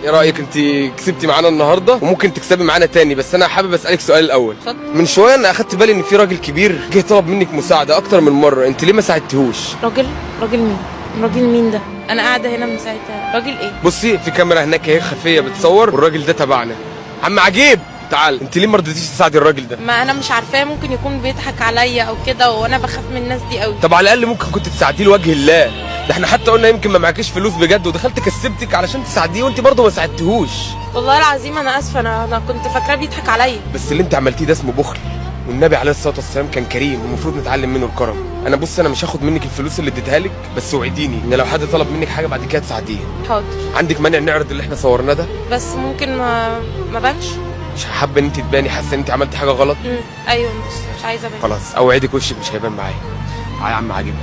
ايه رايك؟ انت كسبتي معانا النهارده وممكن تكسبي معانا تاني، بس انا حابب اسالك سؤال الاول. اتفضل. من شويه انا اخدت بالي ان في راجل كبير جه طلب منك مساعده اكتر من مره، انت ليه ما ساعدتهوش؟ راجل مين؟ راجل مين ده؟ انا قاعده هنا من ساعتها. راجل ايه؟ بصي في كاميرا هناك اهي خفيه بتصور، والراجل ده تبعنا. عم عجيب تعال، انت ليه ما رضيتيش تساعدي الراجل ده؟ ما انا مش عارفاه، ممكن يكون بيضحك عليا او كده، وانا بخاف من الناس دي قوي. طب على الاقل ممكن كنت تساعديه لوجه الله. ده احنا حتى قلنا يمكن ما معكيش فلوس بجد، ودخلت كسبتك علشان تساعديه وانت برضه ما ساعدتهوش. والله العظيم انا اسفه، انا كنت فاكراه بيضحك عليا. بس اللي انت عملتيه ده اسمه بخل، والنبي عليه الصلاه والسلام كان كريم والمفروض نتعلم منه الكرم. انا مش هاخد منك الفلوس اللي اديتها لك، بس وعديني ان لو حد طلب منك حاجه بعد كده تساعديه. حاضر. عندك مانع نعرض اللي احنا صورناه ده؟ بس ممكن ما بانش. مش حابه ان انت تباني حاسه ان انت عملتي حاجه غلط؟ ايوه، مش عايزه ابان. خلاص اوعدك وشك مش هيبان معايا. تعالى يا عم عاجبك.